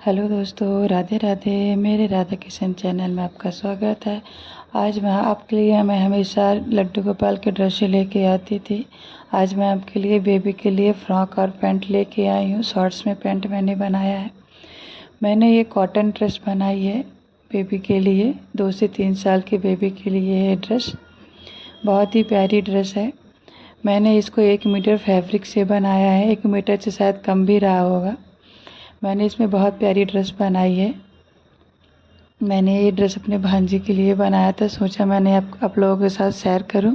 Hello दोस्तों, राधे राधे। मेरे Radha Kishan channel में आपका स्वागत है। आज मैं आपके लिए मैं हमेशा लड्डू गोपाल के ड्रेस लेके आती थी। आज मैं आपके लिए बेबी के लिए फ्रॉक और पैंट लेके आई हूँ। शॉर्ट्स में पैंट मैंने बनाया है। मैंने ये कॉटन ड्रेस बनाई है बेबी के लिए। 2 से 3 साल के बेबी के लिए ये ड्रेस बहुत ही प्यारी ड्रेस है। मैंने इसको 1 मीटर फैब्रिक से बनाया है। 1 मीटर से शायद कम भी रहा होगा। मैंने इसमें बहुत प्यारी ड्रेस बनाई है। मैंने ये ड्रेस अपने भांजी के लिए बनाया था। सोचा मैंने आप लोगों के साथ शेयर करूं।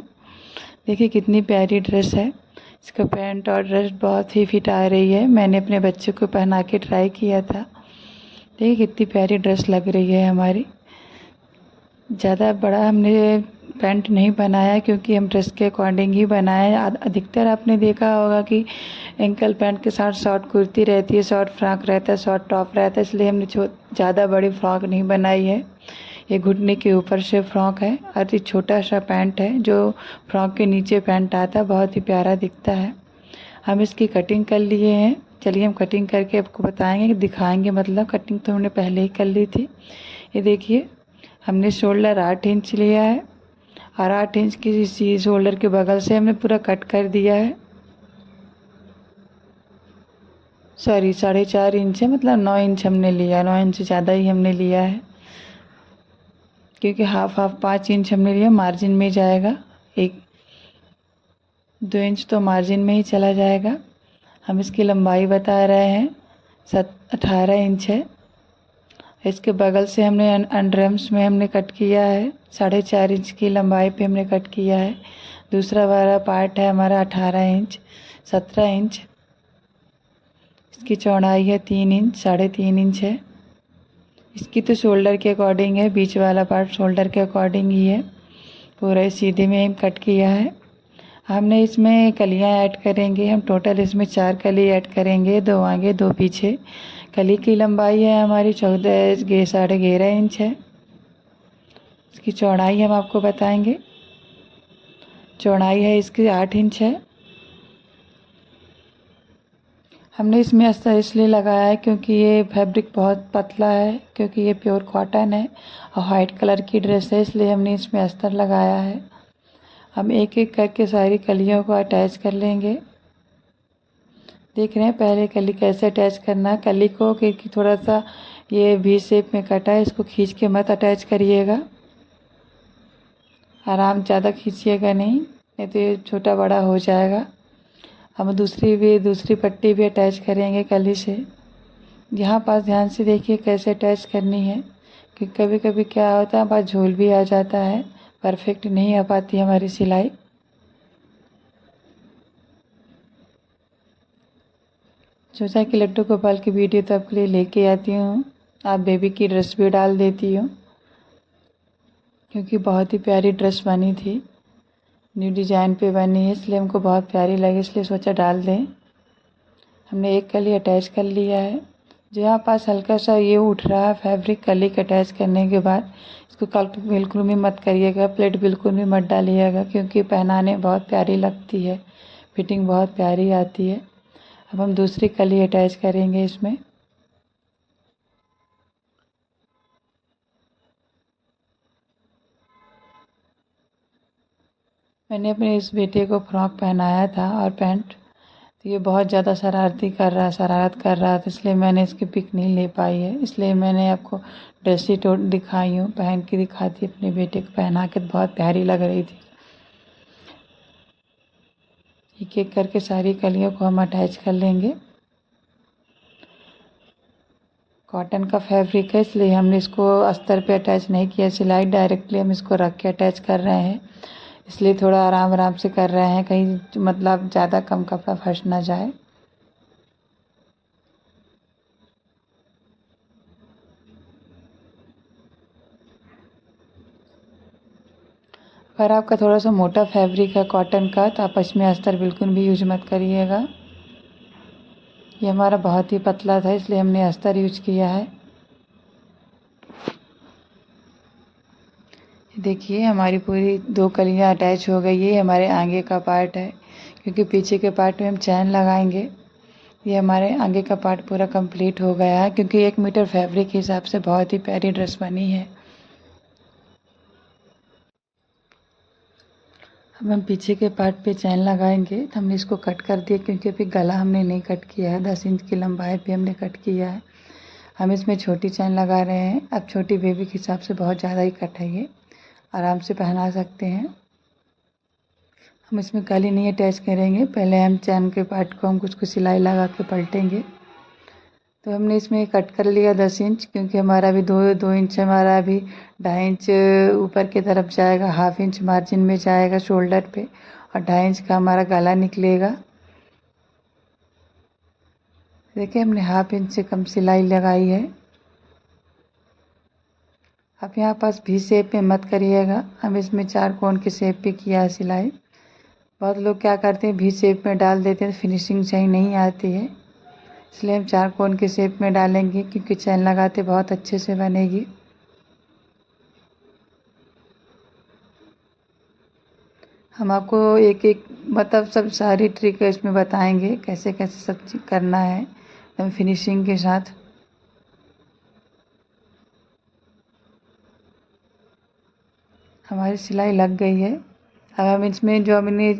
देखिए कितनी प्यारी ड्रेस है। इसका पैंट और ड्रेस बहुत ही फिट आ रही है। मैंने अपने बच्चे को पहना के ट्राई किया था। देखिए कितनी प्यारी ड्रेस लग रही है हमारी। ज़्यादा बड़ा हमने पैंट नहीं बनाया क्योंकि हम ड्रेस के अकॉर्डिंग ही बनाए। अधिकतर आपने देखा होगा कि एंकल पैंट के साथ शॉर्ट कुर्ती रहती है, शॉर्ट फ्रॉक रहता है, शॉर्ट टॉप रहता है। इसलिए हमने ज़्यादा बड़ी फ्रॉक नहीं बनाई है। ये घुटने के ऊपर से फ्रॉक है और ये छोटा सा पैंट है जो फ्रॉक के नीचे पैंट आता है। बहुत ही प्यारा दिखता है। हम इसकी कटिंग कर लिए हैं। चलिए हम कटिंग करके आपको बताएंगे, दिखाएंगे। मतलब कटिंग तो हमने पहले ही कर ली थी। ये देखिए हमने शोल्डर 8 इंच लिया है और 8 इंच की इसी शोल्डर के बगल से हमने पूरा कट कर दिया है। सॉरी 4.5 इंच है, मतलब 9 इंच हमने लिया। 9 इंच से ज़्यादा ही हमने लिया है क्योंकि हाफ 5 इंच हमने लिया। मार्जिन में जाएगा 1-2 इंच तो मार्जिन में ही चला जाएगा। हम इसकी लंबाई बता रहे हैं 18 इंच है। इसके बगल से हमने अंडरआर्म्स में हमने कट किया है 4.5 इंच की लंबाई पे हमने कट किया है। दूसरा वाला पार्ट है हमारा 18 इंच 17 इंच। इसकी चौड़ाई है 3 इंच 3.5 इंच है। इसकी तो शोल्डर के अकॉर्डिंग है। बीच वाला पार्ट शोल्डर के अकॉर्डिंग ही है। पूरा सीधे में कट किया है। हमने इसमें कलियां ऐड करेंगे। हम टोटल इसमें 4 कली ऐड करेंगे, 2 आगे 2 पीछे। कली की लंबाई है हमारी 14.5 इंच है। इसकी चौड़ाई हम आपको बताएंगे। चौड़ाई है इसकी 8 इंच है। हमने इसमें अस्तर इसलिए लगाया है क्योंकि ये फैब्रिक बहुत पतला है, क्योंकि ये प्योर कॉटन है और वाइट कलर की ड्रेस है, इसलिए हमने इसमें अस्तर लगाया है। हम एक एक करके सारी कलियों को अटैच कर लेंगे। देख रहे हैं पहले कली कैसे अटैच करना है। कली को कि थोड़ा सा ये वी शेप में कटा है, इसको खींच के मत अटैच करिएगा। आराम ज़्यादा खींचिएगा नहीं तो ये छोटा बड़ा हो जाएगा। हम दूसरी पट्टी भी अटैच करेंगे कली से। यहाँ पास ध्यान से देखिए कैसे अटैच करनी है, कि कभी कभी क्या होता है पास झोल भी आ जाता है, परफेक्ट नहीं आ पाती हमारी सिलाई। सोचा कि लड्डू गोपाल की वीडियो तो आपके लिए लेके आती हूँ। आप बेबी की ड्रेस भी डाल देती हूँ क्योंकि बहुत ही प्यारी ड्रेस बनी थी। न्यू डिज़ाइन पे बनी है, इसलिए हमको बहुत प्यारी लगी, इसलिए सोचा डाल दें। हमने एक कली अटैच कर लिया है। जहाँ पास हल्का सा ये उठ रहा है फैब्रिक कली के अटैच करने के बाद, इसको कल्प बिल्कुल भी मत करिएगा, प्लेट बिल्कुल भी मत डालिएगा, क्योंकि पहनाने बहुत प्यारी लगती है, फिटिंग बहुत प्यारी आती है। अब हम दूसरी कली अटैच करेंगे इसमें। मैंने अपने इस बेटे को फ्रॉक पहनाया था और पैंट, तो ये बहुत ज़्यादा शरारत कर रहा था, इसलिए मैंने इसकी पिक नहीं ले पाई है। इसलिए मैंने आपको ड्रेस ही दिखाई हूँ, पहन के दिखाती अपने बेटे को पहना के, तो बहुत प्यारी लग रही थी। एक एक करके सारी कलियों को हम अटैच कर लेंगे। कॉटन का फैब्रिक है, इसलिए हमने इसको अस्तर पे अटैच नहीं किया, सिलाई डायरेक्टली हम इसको रख के अटैच कर रहे हैं। इसलिए थोड़ा आराम आराम से कर रहे हैं, कहीं मतलब ज़्यादा कम कपड़ा फंस ना जाए। अगर आपका थोड़ा सा मोटा फैब्रिक है कॉटन का, तो आप इसमें अस्तर बिल्कुल भी यूज मत करिएगा। ये हमारा बहुत ही पतला था, इसलिए हमने अस्तर यूज किया है। देखिए हमारी पूरी 2 कलियां अटैच हो गई है। हमारे आगे का पार्ट है, क्योंकि पीछे के पार्ट में हम चैन लगाएंगे। ये हमारे आगे का पार्ट पूरा कंप्लीट हो गया है, क्योंकि 1 मीटर फैब्रिक के हिसाब से बहुत ही प्यारी ड्रेस बनी है। अब हम पीछे के पार्ट पे चैन लगाएंगे। तो हमने इसको कट कर दिया, क्योंकि अभी गला हमने नहीं कट किया है। 10 इंच की लंबाई पे हमने कट किया है। हम इसमें छोटी चैन लगा रहे हैं। अब छोटी बेबी के हिसाब से बहुत ज़्यादा ही कट है, ये आराम से पहना सकते हैं। हम इसमें कली नहीं अटैच करेंगे, पहले हम चैन के पार्ट को हम कुछ सिलाई लगा के पलटेंगे। तो हमने इसमें कट कर लिया 10 इंच, क्योंकि हमारा अभी दो इंच हमारा अभी 2.5 इंच ऊपर की तरफ जाएगा, 1/2 इंच मार्जिन में जाएगा शोल्डर पे, और 2.5 इंच का हमारा गला निकलेगा। देखिए हमने 1/2 इंच से कम सिलाई लगाई है। अब यहाँ पास भी शेप में मत करिएगा, हम इसमें 4 कोण के शेप पे किया है सिलाई। बहुत लोग क्या करते हैं, भी शेप में डाल देते हैं, फिनिशिंग सही नहीं आती है। इसलिए हम 4 कोण के शेप में डालेंगे, क्योंकि चैन लगाते बहुत अच्छे से बनेगी। हम आपको एक एक मतलब सब सारी ट्रिक इसमें बताएंगे, कैसे कैसे सब चीज़ करना है एकदम फिनिशिंग के साथ। हमारी सिलाई लग गई है। अब हम इसमें जो हमने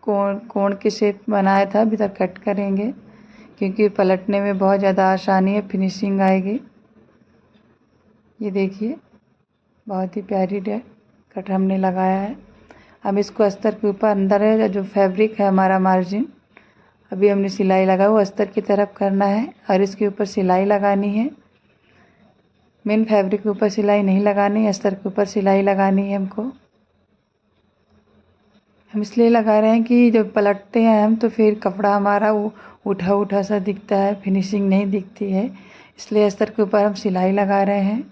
कोण कोण के शेप बनाया था अभी तक कट करेंगे, क्योंकि पलटने में बहुत ज़्यादा आसानी है, फिनिशिंग आएगी। ये देखिए बहुत ही प्यारी कट हमने लगाया है। हम इसको अस्तर के ऊपर अंदर है जो फैब्रिक है हमारा मार्जिन, अभी हमने सिलाई लगा वो अस्तर की तरफ करना है, और इसके ऊपर सिलाई लगानी है। मेन फैब्रिक के ऊपर सिलाई नहीं लगानी, अस्तर के ऊपर सिलाई लगानी है हमको। हम इसलिए लगा रहे हैं कि जब पलटते हैं हम तो फिर कपड़ा हमारा वो उठा उठा सा दिखता है, फिनिशिंग नहीं दिखती है, इसलिए अस्तर के ऊपर हम सिलाई लगा रहे हैं।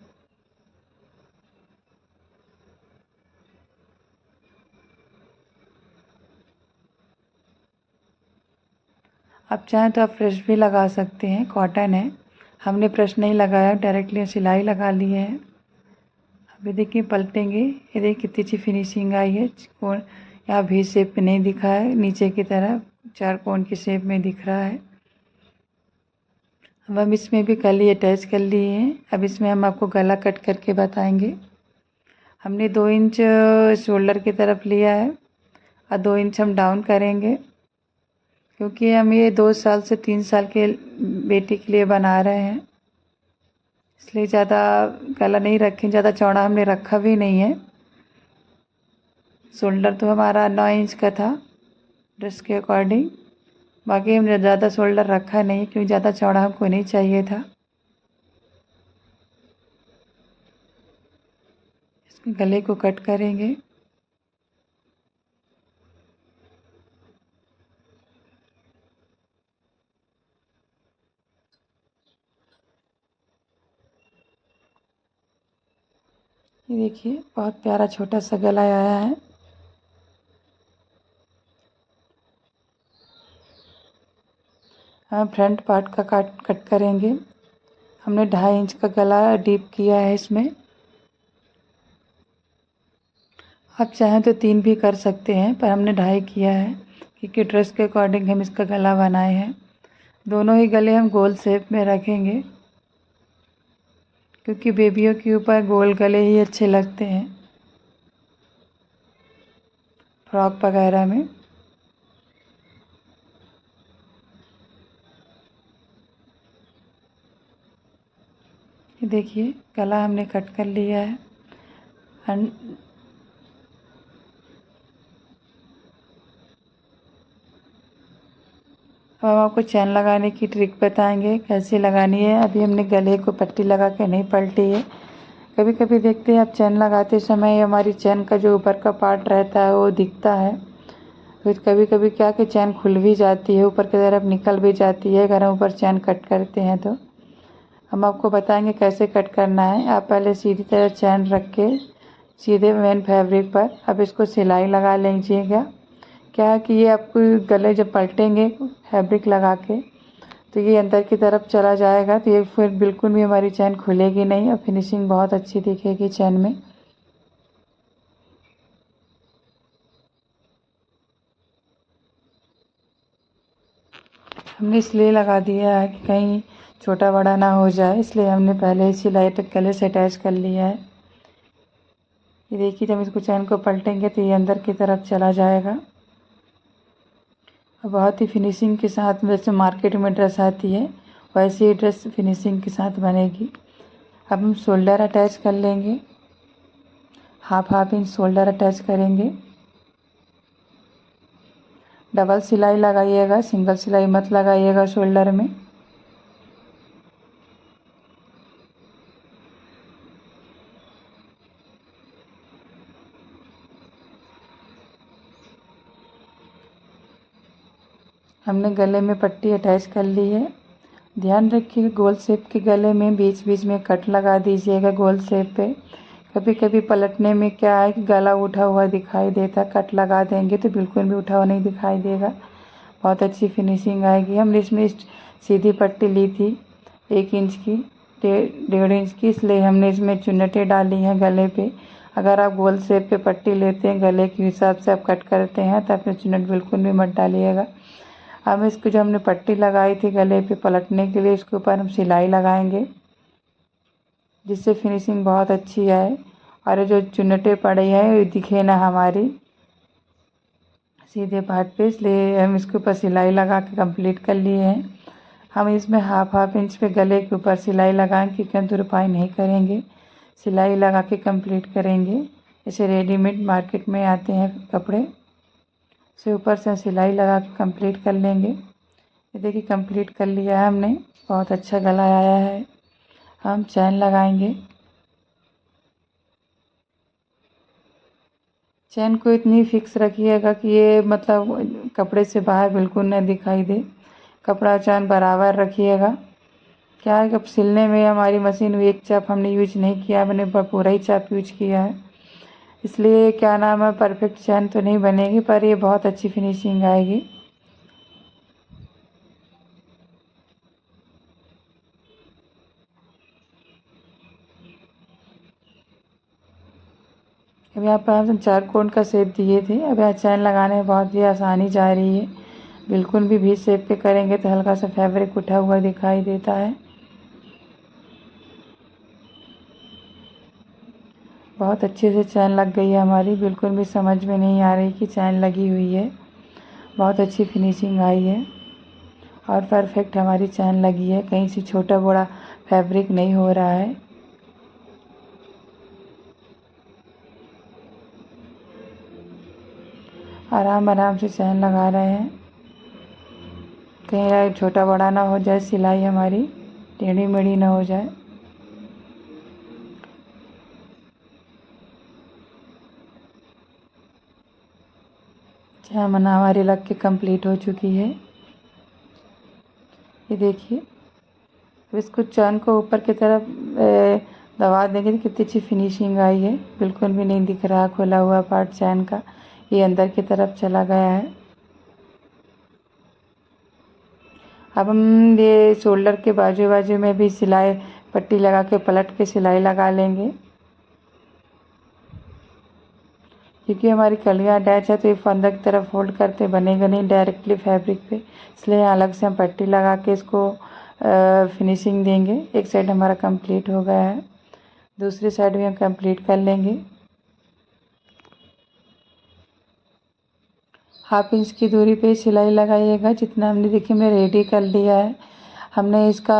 आप चाहें तो आप फ्रेश भी लगा सकते हैं, कॉटन है। हमने ब्रश नहीं लगाया, डायरेक्टली सिलाई लगा ली है। अभी देखिए पलटेंगे, ये देखिए कितनी अच्छी फिनिशिंग आई है। कोण यहाँ भी शेप में नहीं दिखा है, नीचे की तरफ 4 कोण के शेप में दिख रहा है। अब हम इसमें भी कली अटैच कर लिए हैं। अब इसमें हम आपको गला कट करके बताएंगे। हमने 2 इंच शोल्डर की तरफ लिया है, और 2 इंच हम डाउन करेंगे, क्योंकि हम ये 2 साल से 3 साल के बेटी के लिए बना रहे हैं, इसलिए ज़्यादा गला नहीं रखें, ज़्यादा चौड़ा हमने रखा भी नहीं है। शोल्डर तो हमारा 9 इंच का था ड्रेस के अकॉर्डिंग, बाकी हमने ज़्यादा शोल्डर रखा नहीं, क्योंकि ज़्यादा चौड़ा हमको नहीं चाहिए था। इसके गले को कट करेंगे। ये देखिए बहुत प्यारा छोटा सा गला आया है। हम फ्रंट पार्ट का कट करेंगे। हमने 2.5 इंच का गला डीप किया है इसमें। आप चाहें तो 3 भी कर सकते हैं, पर हमने 2.5 किया है, क्योंकि ड्रेस के अकॉर्डिंग हम इसका गला बनाए हैं। दोनों ही गले हम गोल शेप में रखेंगे, क्योंकि बेबियों के ऊपर गोल गले ही अच्छे लगते हैं फ्रॉक वगैरह में। ये देखिए गला हमने कट कर लिया है। अब हम आपको चैन लगाने की ट्रिक बताएंगे कैसे लगानी है। अभी हमने गले को पट्टी लगा के नहीं पलटी है। कभी कभी देखते हैं आप चैन लगाते समय हमारी चैन का जो ऊपर का पार्ट रहता है वो दिखता है, फिर कभी कभी क्या कि चैन खुल भी जाती है, ऊपर की तरफ निकल भी जाती है अगर हम ऊपर चैन कट करते हैं। तो हम आपको बताएंगे कैसे कट करना है। आप पहले सीधी तरह चैन रख के सीधे मेन फैब्रिक पर अब इसको सिलाई लगा लीजिएगा। क्या है कि ये आपको गले जब पलटेंगे फैब्रिक लगा के तो ये अंदर की तरफ चला जाएगा, तो ये फिर बिल्कुल भी हमारी चैन खुलेगी नहीं और फिनिशिंग बहुत अच्छी दिखेगी चैन में। हमने इसलिए लगा दिया है कि कहीं छोटा बड़ा ना हो जाए, इसलिए हमने पहले ही सिलाई तक गले से अटैच कर लिया है। ये देखिए, जब इसको चैन को पलटेंगे तो ये अंदर की तरफ चला जाएगा। बहुत ही फिनिशिंग के साथ, जैसे मार्केट में ड्रेस आती है वैसे ही ड्रेस फिनिशिंग के साथ बनेगी। अब हम शोल्डर अटैच कर लेंगे, हाफ इंच शोल्डर अटैच करेंगे। डबल सिलाई लगाइएगा, सिंगल सिलाई मत लगाइएगा शोल्डर में। हमने गले में पट्टी अटैच कर ली है। ध्यान रखिए, गोल शेप के गले में बीच बीच में कट लगा दीजिएगा गोल शेप पे। कभी कभी पलटने में क्या है कि गला उठा हुआ दिखाई देता, कट लगा देंगे तो बिल्कुल भी उठा हुआ नहीं दिखाई देगा, बहुत अच्छी फिनिशिंग आएगी। हमने इसमें सीधी पट्टी ली थी 1 इंच की, 1.5 इंच की, इसलिए हमने इसमें चुन्नटें डाली हैं गले पे। अगर आप गोल शेप पे पट्टी लेते हैं, गले के हिसाब से आप कट करते हैं, तो अपने चुन्नट बिल्कुल भी मत डालिएगा। अब इसको जो हमने पट्टी लगाई थी गले पे पलटने के लिए, इसके ऊपर हम सिलाई लगाएंगे, जिससे फिनिशिंग बहुत अच्छी आए और जो चुन्नटें पड़ी हैं दिखे ना हमारी सीधे पार्ट पे, इसलिए हम इसके ऊपर सिलाई लगा के कंप्लीट कर लिए हैं। हम इसमें हाफ इंच पे गले के ऊपर सिलाई लगाएं, क्योंकि हम तुरपाई नहीं करेंगे, सिलाई लगा के कंप्लीट करेंगे। जैसे रेडीमेड मार्केट में आते हैं कपड़े, से ऊपर से सिलाई लगा के कंप्लीट कर लेंगे। ये देखिए कंप्लीट कर लिया है हमने, बहुत अच्छा गला आया है। हम चैन लगाएंगे। चैन को इतनी फिक्स रखिएगा कि ये मतलब कपड़े से बाहर बिल्कुल न दिखाई दे। कपड़ा चैन बराबर रखिएगा। क्या है कि अब सिलने में हमारी मशीन एक चाप हमने यूज नहीं किया, मैंने पूरा ही चाप यूज किया है, इसलिए क्या नाम है, परफेक्ट चैन तो नहीं बनेगी, पर ये बहुत अच्छी फिनिशिंग आएगी। अब यहाँ पर हम 4 कोण का शेप दिए थे। अब यहाँ चैन लगाने में बहुत ही आसानी जा रही है। बिल्कुल भी वी शेप पे करेंगे तो हल्का सा फैब्रिक उठा हुआ दिखाई देता है। बहुत अच्छे से चैन लग गई है हमारी, बिल्कुल भी समझ में नहीं आ रही कि चैन लगी हुई है। बहुत अच्छी फिनिशिंग आई है और परफेक्ट हमारी चैन लगी है, कहीं से छोटा बड़ा फैब्रिक नहीं हो रहा है। आराम आराम से चैन लगा रहे हैं, कहीं छोटा बड़ा ना हो जाए, सिलाई हमारी टेढ़ी मेढ़ी ना हो जाए। चैन हमारी लग के कंप्लीट हो चुकी है। ये देखिए, अब इसको चैन को ऊपर की तरफ दबा देंगे तो कितनी अच्छी फिनिशिंग आई है। बिल्कुल भी नहीं दिख रहा खुला हुआ पार्ट चैन का, ये अंदर की तरफ चला गया है। अब हम ये शोल्डर के बाजू बाजू में भी सिलाई पट्टी लगा के पलट के सिलाई लगा लेंगे, क्योंकि हमारी कलियाँ अटैच है तो ये अंदर की तरफ फोल्ड करते बनेगा नहीं डायरेक्टली फैब्रिक पे, इसलिए अलग से हम पट्टी लगा के इसको फिनिशिंग देंगे। एक साइड हमारा कंप्लीट हो गया है, दूसरी साइड भी हम कंप्लीट कर लेंगे। हाफ इंच की दूरी पे सिलाई लगाइएगा, जितना हमने देखिए मैं रेडी कर लिया है। हमने इसका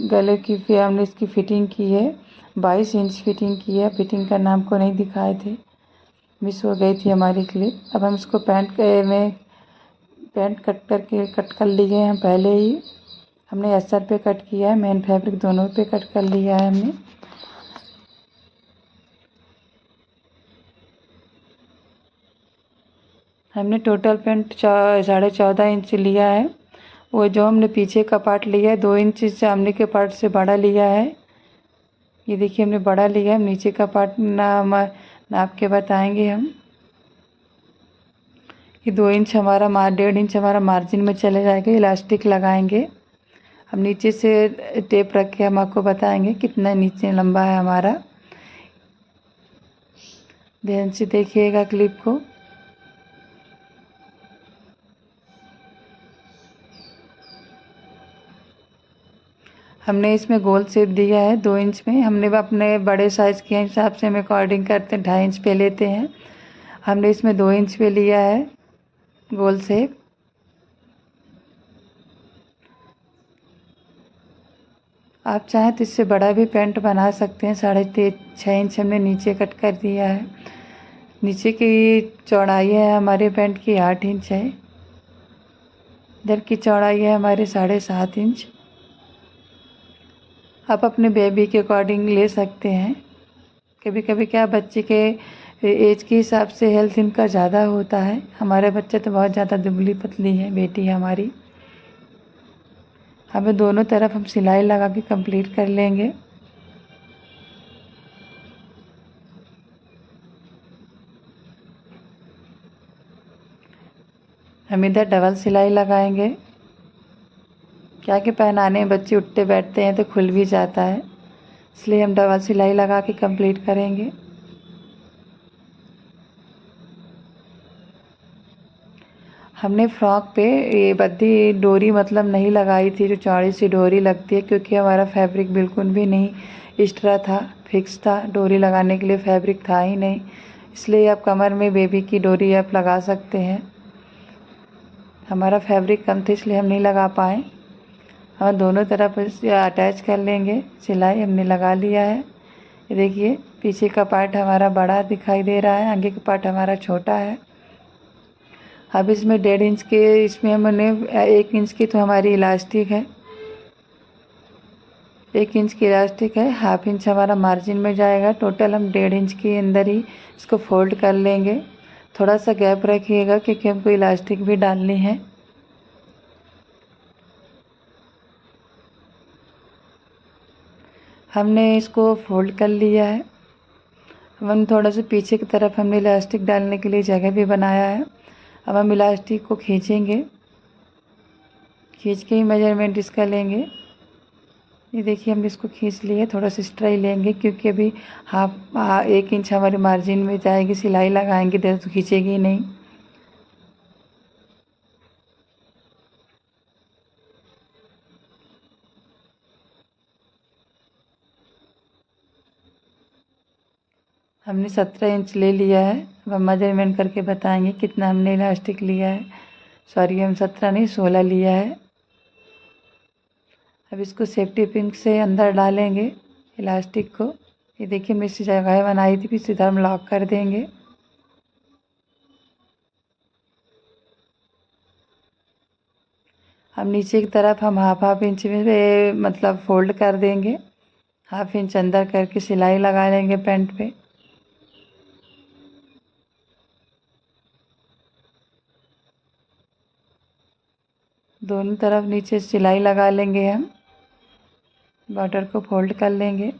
गले की हमने इसकी फिटिंग की है, 22 इंच फिटिंग की है। फिटिंग करना हमको नहीं दिखाए थे, मिस हो गई थी हमारी क्लिप। अब हम इसको पैंट कट कर लिए हैं पहले ही। हमने अस्तर पे कट किया है, मेन फैब्रिक दोनों पे कट कर लिया है हमने। हमने टोटल पैंट 14.5 इंच लिया है। वो जो हमने पीछे का पार्ट लिया है 2 इंच सामने के पार्ट से बड़ा लिया है। ये देखिए हमने बड़ा लिया है, नीचे का पार्ट नाप के बताएंगे हम। ये 2 इंच हमारा 1.5 इंच हमारा मार्जिन में चले जाएगा। इलास्टिक लगाएंगे, हम नीचे से टेप रख के हम आपको बताएंगे कितना नीचे लंबा है हमारा। ध्यान से देखिएगा क्लिप को। हमने इसमें गोल शेप दिया है 2 इंच में। हमने अपने बड़े साइज़ के हिसाब से हम अकॉर्डिंग करते हैं, 2.5 इंच पे लेते हैं। हमने इसमें 2 इंच पे लिया है गोल शेप। आप चाहें तो इससे बड़ा भी पैंट बना सकते हैं। 6.5 इंच हमने नीचे कट कर दिया है। नीचे की चौड़ाई है हमारे पैंट की 8 इंच है। इधर की चौड़ाई है हमारे 7.5 इंच। आप अपने बेबी के अकॉर्डिंग ले सकते हैं। कभी कभी क्या बच्चे के एज के हिसाब से हेल्थ इनका ज़्यादा होता है। हमारे बच्चे तो बहुत ज़्यादा दुबली पतली है, बेटी है हमारी। हमें दोनों तरफ हम सिलाई लगा के कंप्लीट कर लेंगे। हम इधर डबल सिलाई लगाएंगे, क्या कि पहनाने में बच्चे उठते बैठते हैं तो खुल भी जाता है, इसलिए हम डबल सिलाई लगा के कंप्लीट करेंगे। हमने फ्रॉक पे ये बद्धी डोरी मतलब नहीं लगाई थी, जो चौड़ी सी डोरी लगती है, क्योंकि हमारा फैब्रिक बिल्कुल भी नहीं एक्स्ट्रा था, फिक्स था। डोरी लगाने के लिए फैब्रिक था ही नहीं, इसलिए आप कमर में बेबी की डोरी आप लगा सकते हैं। हमारा फैब्रिक कम था इसलिए हम नहीं लगा पाए। हम दोनों तरफ इसे अटैच कर लेंगे। सिलाई हमने लगा लिया है। ये देखिए पीछे का पार्ट हमारा बड़ा दिखाई दे रहा है, आगे का पार्ट हमारा छोटा है। अब इसमें 1.5 इंच के, इसमें हमने 1 इंच की तो हमारी इलास्टिक है, 1 इंच की इलास्टिक है। 1/2 इंच हमारा मार्जिन में जाएगा। टोटल हम 1.5 इंच के अंदर ही इसको फोल्ड कर लेंगे। थोड़ा सा गैप रखिएगा क्योंकि हमको इलास्टिक भी डालनी है। हमने इसको फोल्ड कर लिया है। हम थोड़ा सा पीछे की तरफ हमने इलास्टिक डालने के लिए जगह भी बनाया है। अब हम इलास्टिक को खींचेंगे, खींच के ही मेजरमेंट इसका लेंगे। ये देखिए हमने इसको खींच लिया। थोड़ा सा एक्स्ट्रा ही लेंगे क्योंकि अभी 1 इंच हमारे मार्जिन में जाएगी। सिलाई लगाएंगे तो खींचेगी ही नहीं। हमने 17 इंच ले लिया है। अब हम मेजरमेंट करके बताएंगे कितना हमने इलास्टिक लिया है। सॉरी, हम 17 नहीं 16 लिया है। अब इसको सेफ्टी पिन से अंदर डालेंगे इलास्टिक को। ये देखिए हमने इसी जगह बनाई थी, फिर सीधा हम लॉक कर देंगे। हम नीचे की तरफ हम हाफ इंच में मतलब फोल्ड कर देंगे। 1/2 इंच अंदर करके सिलाई लगा लेंगे पैंट पे। दोनों तरफ नीचे सिलाई लगा लेंगे। हम बॉर्डर को फोल्ड कर लेंगे।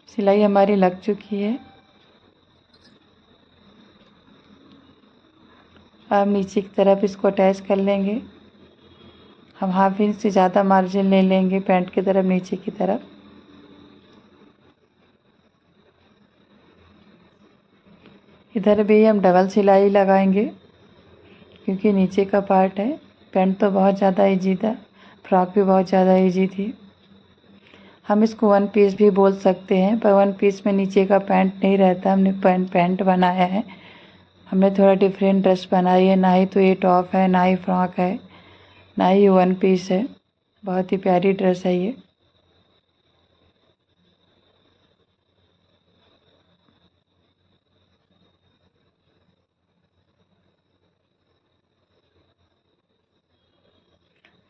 सिलाई हमारी लग चुकी है। अब नीचे की तरफ इसको अटैच कर लेंगे। हम 1/2 इंच से ज़्यादा मार्जिन ले लेंगे पैंट की तरफ, नीचे की तरफ। इधर भी हम डबल सिलाई लगाएंगे क्योंकि नीचे का पार्ट है। पैंट तो बहुत ज़्यादा इजी था, फ्रॉक भी बहुत ज़्यादा इजी थी। हम इसको 1 पीस भी बोल सकते हैं, पर 1 पीस में नीचे का पैंट नहीं रहता। हमने पैंट बनाया है। हमने थोड़ा डिफरेंट ड्रेस बनाई है। ना ही तो ये टॉप है, ना ही फ्रॉक है, ना ही 1 पीस है। बहुत ही प्यारी ड्रेस है ये।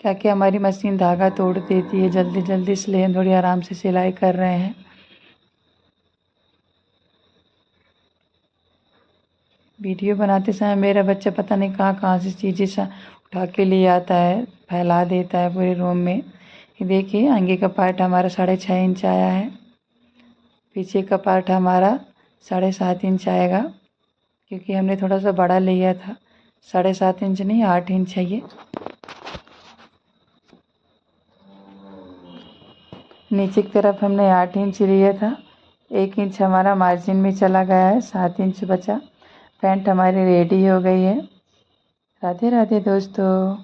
क्या कि हमारी मशीन धागा तोड़ देती है जल्दी जल्दी, इसलिए हम थोड़ी आराम से सिलाई कर रहे हैं। वीडियो बनाते समय मेरा बच्चा पता नहीं कहाँ कहाँ से चीज़ें उठा के ले आता है, फैला देता है पूरे रूम में। ये देखिए आगे का पार्ट हमारा 6.5 इंच आया है। पीछे का पार्ट हमारा 7.5 इंच आएगा, क्योंकि हमने थोड़ा सा बड़ा लिया था। 7.5 इंच नहीं 8 इंच है ये। नीचे की तरफ हमने 8 इंच लिया था, 1 इंच हमारा मार्जिन में चला गया है, 7 इंच बचा। पैंट हमारी रेडी हो गई है। राधे राधे दोस्तों।